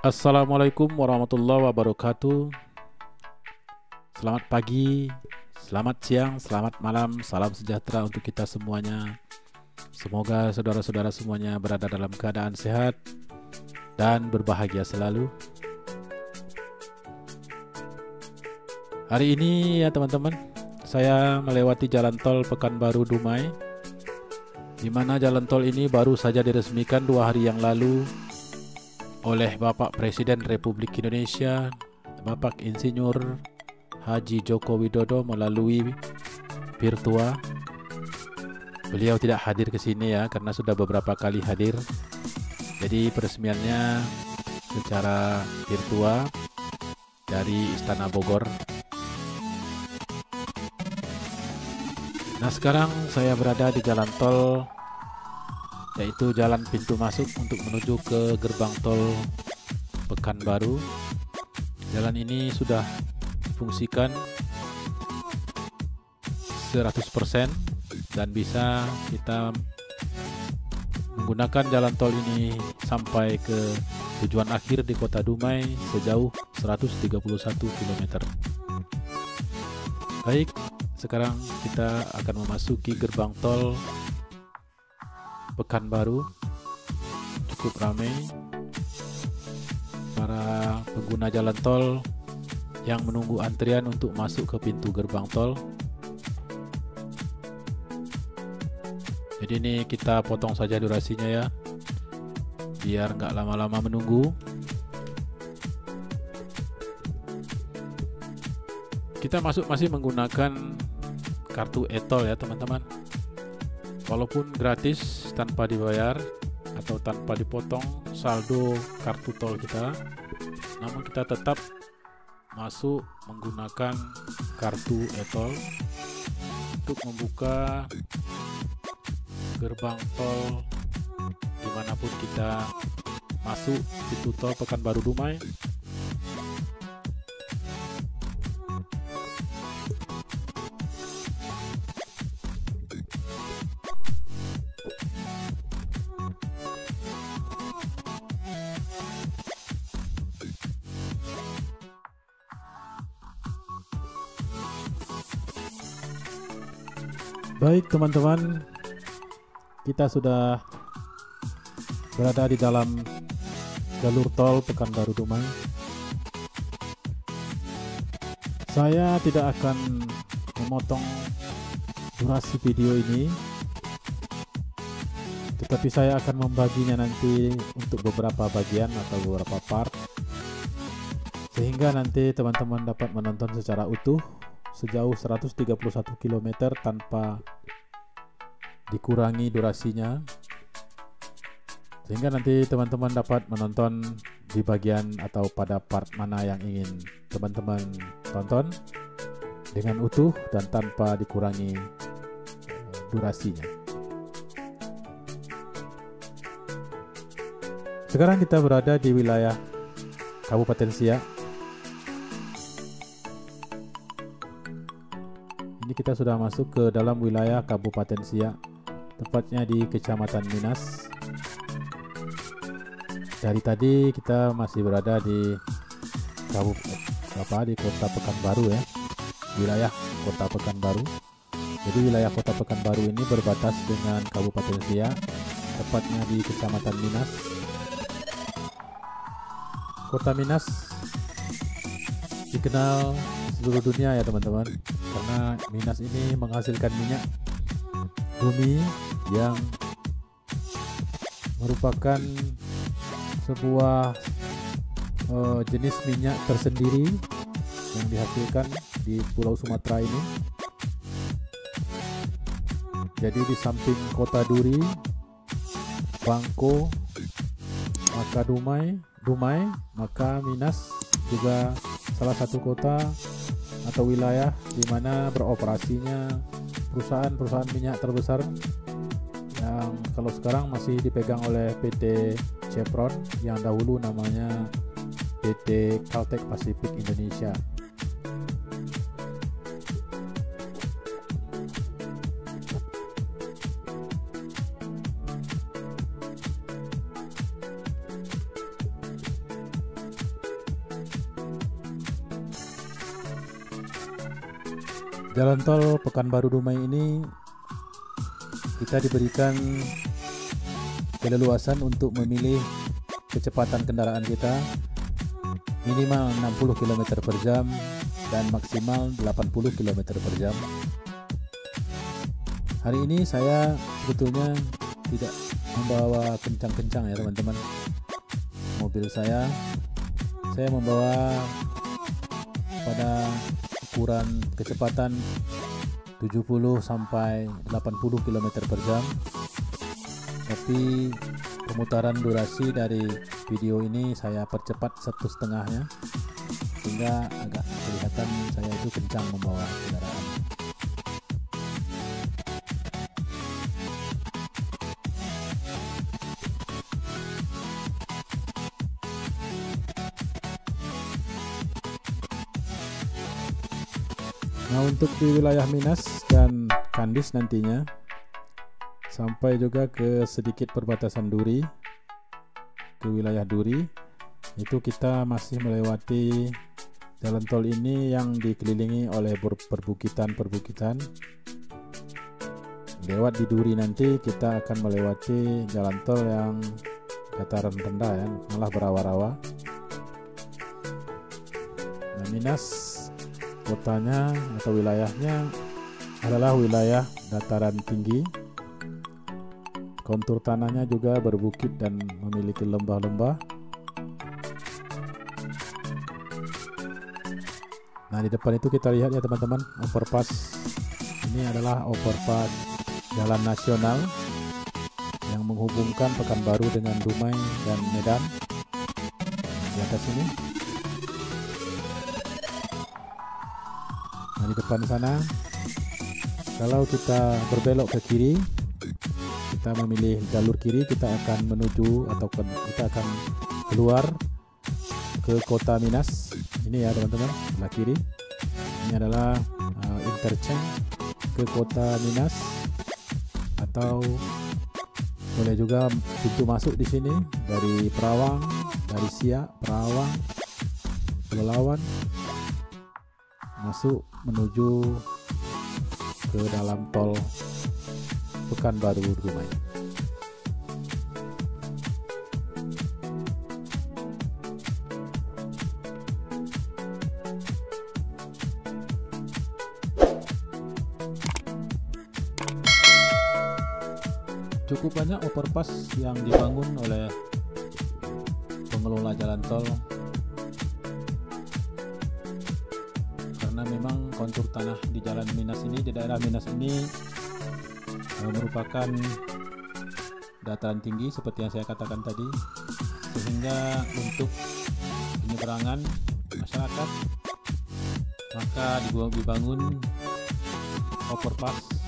Assalamualaikum warahmatullahi wabarakatuh. Selamat pagi, selamat siang, selamat malam, salam sejahtera untuk kita semuanya. Semoga saudara-saudara semuanya berada dalam keadaan sehat dan berbahagia selalu. Hari ini ya teman-teman, saya melewati jalan tol Pekanbaru Dumai, di mana jalan tol ini baru saja diresmikan 2 hari yang lalu oleh Bapak Presiden Republik Indonesia, Bapak Insinyur Haji Joko Widodo melalui virtual. Beliau tidak hadir ke sini ya, karena sudah beberapa kali hadir. Jadi peresmiannya secara virtual dari Istana Bogor. Nah, sekarang saya berada di jalan tol, yaitu jalan pintu masuk untuk menuju ke gerbang tol Pekanbaru. Jalan ini sudah difungsikan 100% dan bisa kita menggunakan jalan tol ini sampai ke tujuan akhir di Kota Dumai sejauh 131 km. Baik, sekarang kita akan memasuki gerbang tol Pekanbaru. Cukup ramai para pengguna jalan tol yang menunggu antrian untuk masuk ke pintu gerbang tol. Jadi ini kita potong saja durasinya ya, biar nggak lama-lama menunggu. Kita masuk masih menggunakan kartu e-tol ya teman-teman. Walaupun gratis tanpa dibayar atau tanpa dipotong saldo kartu tol kita, namun kita tetap masuk menggunakan kartu e-tol untuk membuka gerbang tol dimanapun kita masuk pintu tol Pekanbaru Dumai. Baik teman-teman, kita sudah berada di dalam jalur tol Pekanbaru Dumai. Saya tidak akan memotong durasi video ini, tetapi saya akan membaginya nanti untuk beberapa bagian atau beberapa part, sehingga nanti teman-teman dapat menonton secara utuh sejauh 131 km tanpa dikurangi durasinya, sehingga nanti teman-teman dapat menonton di bagian atau pada part mana yang ingin teman-teman tonton dengan utuh dan tanpa dikurangi durasinya. Sekarang kita berada di wilayah Kabupaten Siak. Ini kita sudah masuk ke dalam wilayah Kabupaten Siak, tepatnya di Kecamatan Minas. Dari tadi kita masih berada di Kota Pekanbaru ya, wilayah Kota Pekanbaru. Jadi wilayah Kota Pekanbaru ini berbatas dengan Kabupaten Siak, tepatnya di Kecamatan Minas. Kota Minas dikenal di seluruh dunia ya teman-teman, karena Minas ini menghasilkan minyak bumi yang merupakan sebuah jenis minyak tersendiri yang dihasilkan di Pulau Sumatera ini. Jadi di samping Kota Duri, Bangko, maka Dumai, maka Minas juga salah satu kota atau wilayah di mana beroperasinya perusahaan minyak terbesar yang kalau sekarang masih dipegang oleh PT Chevron, yang dahulu namanya PT Caltex Pacific Indonesia. Jalan tol Pekanbaru Dumai ini kita diberikan keleluasan untuk memilih kecepatan kendaraan kita minimal 60 km per jam dan maksimal 80 km per jam. Hari ini saya sebetulnya tidak membawa kencang-kencang ya teman-teman. Mobil saya membawa pada ukuran kecepatan 70 sampai 80 km per jam. Tapi pemutaran durasi dari video ini saya percepat 1,5-nya sehingga agak kelihatan saya itu kencang membawa kendaraan. Nah, untuk di wilayah Minas dan Kandis nantinya sampai juga ke sedikit perbatasan Duri, ke wilayah Duri, itu kita masih melewati jalan tol ini yang dikelilingi oleh perbukitan-perbukitan. Lewat di Duri nanti kita akan melewati jalan tol yang dataran rendah ya, malah berawa-rawa. Nah, Minas kotanya atau wilayahnya adalah wilayah dataran tinggi. Kontur tanahnya juga berbukit dan memiliki lembah-lembah. Nah, di depan itu kita lihat ya teman-teman, overpass. Ini adalah overpass jalan nasional yang menghubungkan Pekanbaru dengan Dumai dan Medan. Di atas ini. Nah, di depan sana, kalau kita berbelok ke kiri, kita memilih jalur kiri, kita akan menuju atau kita akan keluar ke kota Minas. Ini ya teman-teman, sebelah kiri. Ini adalah interchange ke kota Minas, atau boleh juga pintu masuk di sini dari Perawang, dari Siak, Perawang, Pelalawan, masuk menuju ke dalam tol Pekanbaru Dumai. Cukup banyak overpass yang dibangun oleh pengelola jalan tol karena memang kontur tanah di jalan Minas ini, di daerah Minas ini merupakan dataran tinggi seperti yang saya katakan tadi, sehingga untuk penyeberangan masyarakat maka dibangun overpass.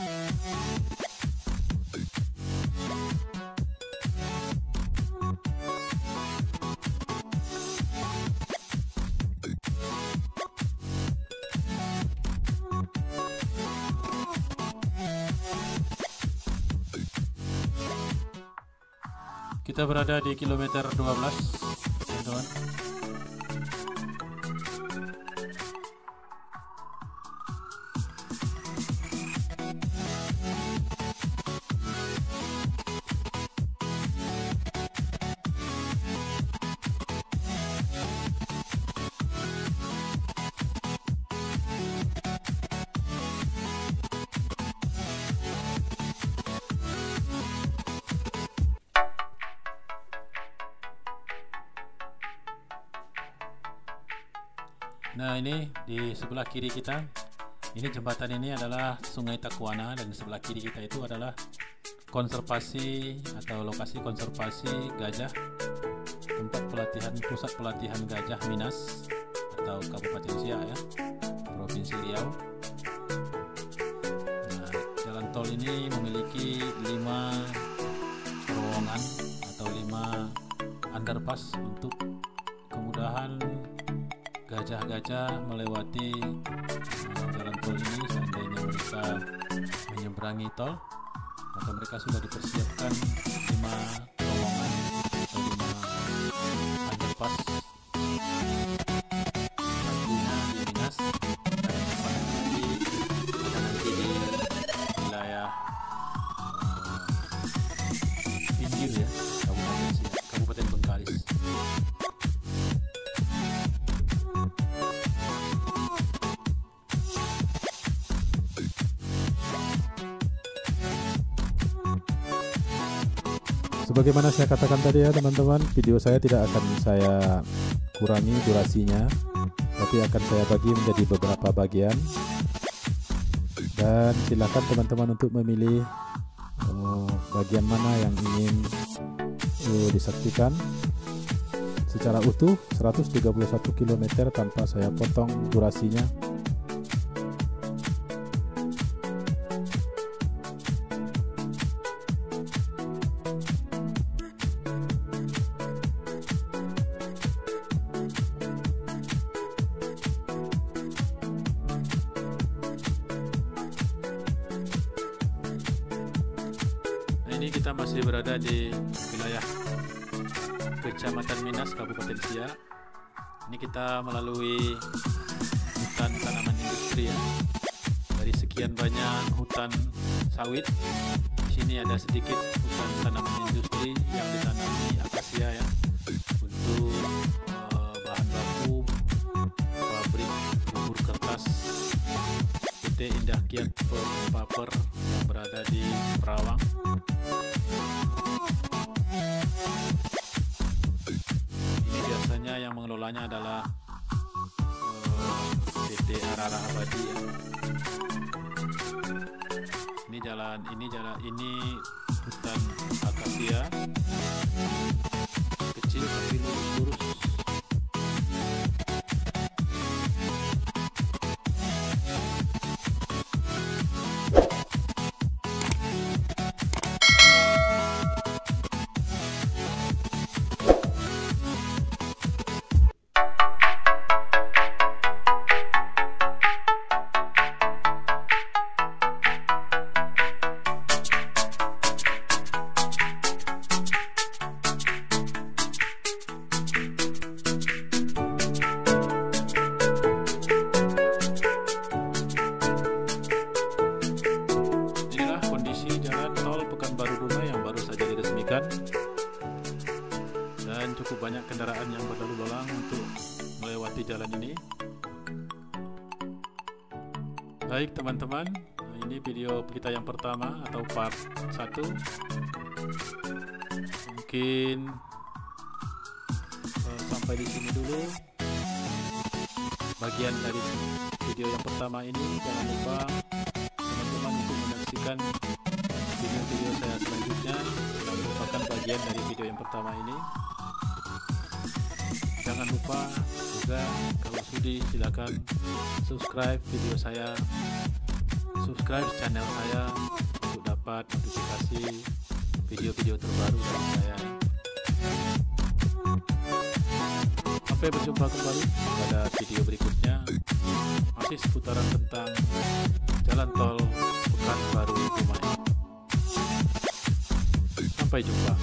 Kita berada di kilometer 12, teman-teman. Nah, ini di sebelah kiri kita, ini jembatan ini adalah Sungai Takuana, dan di sebelah kiri kita itu adalah konservasi atau lokasi konservasi gajah, tempat pelatihan, pusat pelatihan gajah Minas atau Kabupaten Siak ya, Provinsi Riau. Nah, jalan tol ini memiliki 5 terowongan atau 5 underpass untuk kemudahan gajah-gajah melewati jalan tol ini. Seandainya mereka menyeberangi tol, maka mereka sudah dipersiapkan 5 terowongan atau 5 underpass. Satunya di Minas dan yang lagi Sebagaimana saya katakan tadi ya teman-teman, video saya tidak akan saya kurangi durasinya, tapi akan saya bagi menjadi beberapa bagian. Dan silakan teman-teman untuk memilih bagian mana yang ingin disaksikan secara utuh 131 km tanpa saya potong durasinya. Ini kita masih berada di wilayah Kecamatan Minas, Kabupaten Siak. Ini kita melalui hutan tanaman industri ya. Dari sekian banyak hutan sawit, di sini ada sedikit hutan tanaman industri yang ditanami akasia ya, untuk bahan baku pabrik bubur kertas PT Indah Kiat Paper yang berada di Perawang. Ini biasanya yang mengelolanya adalah PT Arara Abadi ya. Ini hutan akasia kecil tapi lurus-lurus. Dan cukup banyak kendaraan yang berlalu lalang untuk melewati jalan ini. Baik teman-teman, ini video kita yang pertama atau part 1. Mungkin sampai di sini dulu bagian dari video yang pertama ini. Jangan lupa teman-teman untuk menyaksikan video-video saya selanjutnya yang merupakan bagian dari video yang pertama ini. Jangan lupa juga kalau sudi silakan subscribe video saya, subscribe channel saya untuk dapat notifikasi video-video terbaru dari saya. Sampai berjumpa kembali pada video berikutnya, masih seputaran tentang jalan tol Pekanbaru Dumai. Sampai jumpa.